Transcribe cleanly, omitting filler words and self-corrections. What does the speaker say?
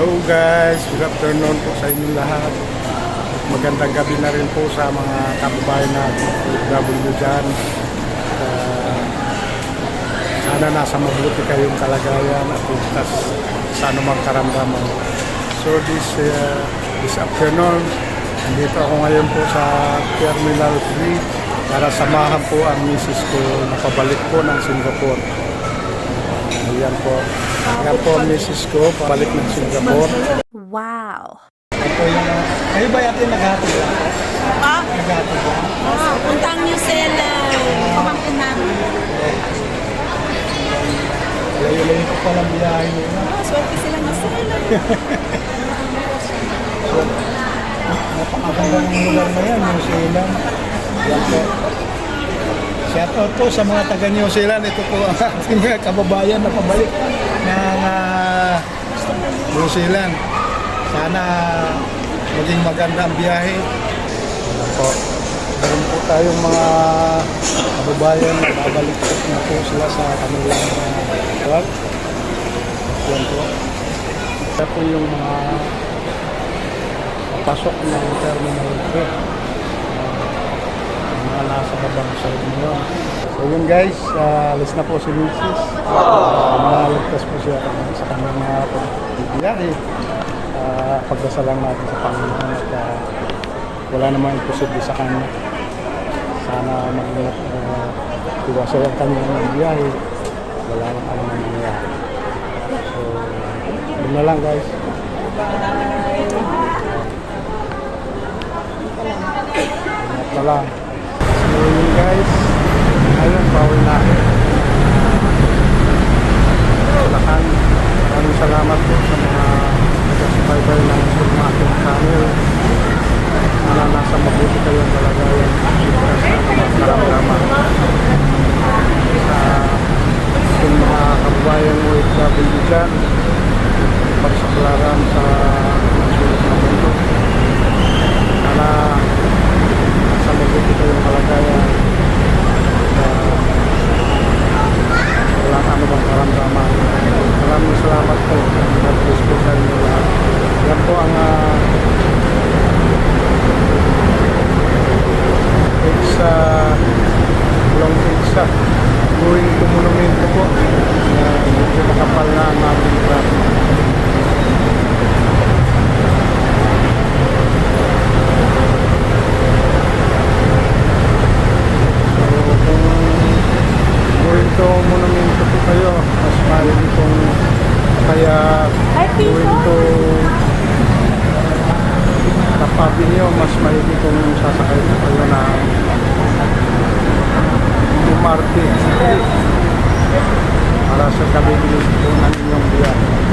Hello guys, good afternoon po sa inyong lahat. Magandang gabi na rin po sa mga kababayan natin OFW dyan. Sana nasa mabuti kayong kalagayan at ligtas sa anumang karamdaman. So this afternoon, nandito ako ngayon po sa Terminal 3 para samahan po ang misis ko na pabalik po ng Singapore. Ayan po. Ayan po ang misis ko, pabalik ng Singapore. Wow! Ito yung, kayo ba yatin naghatid lang? Ah? Naghatid lang? Wow! Puntang New Zealand! Pamangkin namin. Layo-layo ko palang biyahe nila. Swerte sila New Zealand. So, napakagandang lugar na yan, New Zealand. Yan po. Shout out po sa mga taga New Zealand. Ito po ang ating mga kababayan na pabalik ng New Zealand. Sana maging maganda ang biyahe. Yan po. Meron po tayong mga kababayan na babalik na po sila sa kanilang work. Yan po. Ito po yung mga pasok ng Terminal 3. Mga nasa babang side mo. So yun guys, alis na po si Mrs. Maligtas po siya sa kanyang pagbibiyahe. Pagdasal lang natin sa Panginoon at wala namang imposible sa kanya. Sana mag-ingat iwasay ang kanyang biyahe. Wala nang anumang nangyayari. So yun na lang guys. Ingat na lang. So yun guys, ayun, bawal na Bulacan. Maraming salamat po sa mga nag-subscriber ng aking channel. Sana nasa mabuti kayong kalagayan sa karamdaman. Sa ating mga kababayan mo OFW dyan, pagsaklaran sa sulit na mundo. Sana nasa mabuti kayong kalagayan walang anumang karamdaman. Maraming salamat po. God bless po sa inyo lahat. Yan po ang long extra going to monumento po. Medyo makapal na ang aming traffic. Monumento po kayo, mas mahal kung kaya going to Tapabi nyo, mas mahal kung sasakay po kayo na MRT para sa kabilis po ng inyong biyahe.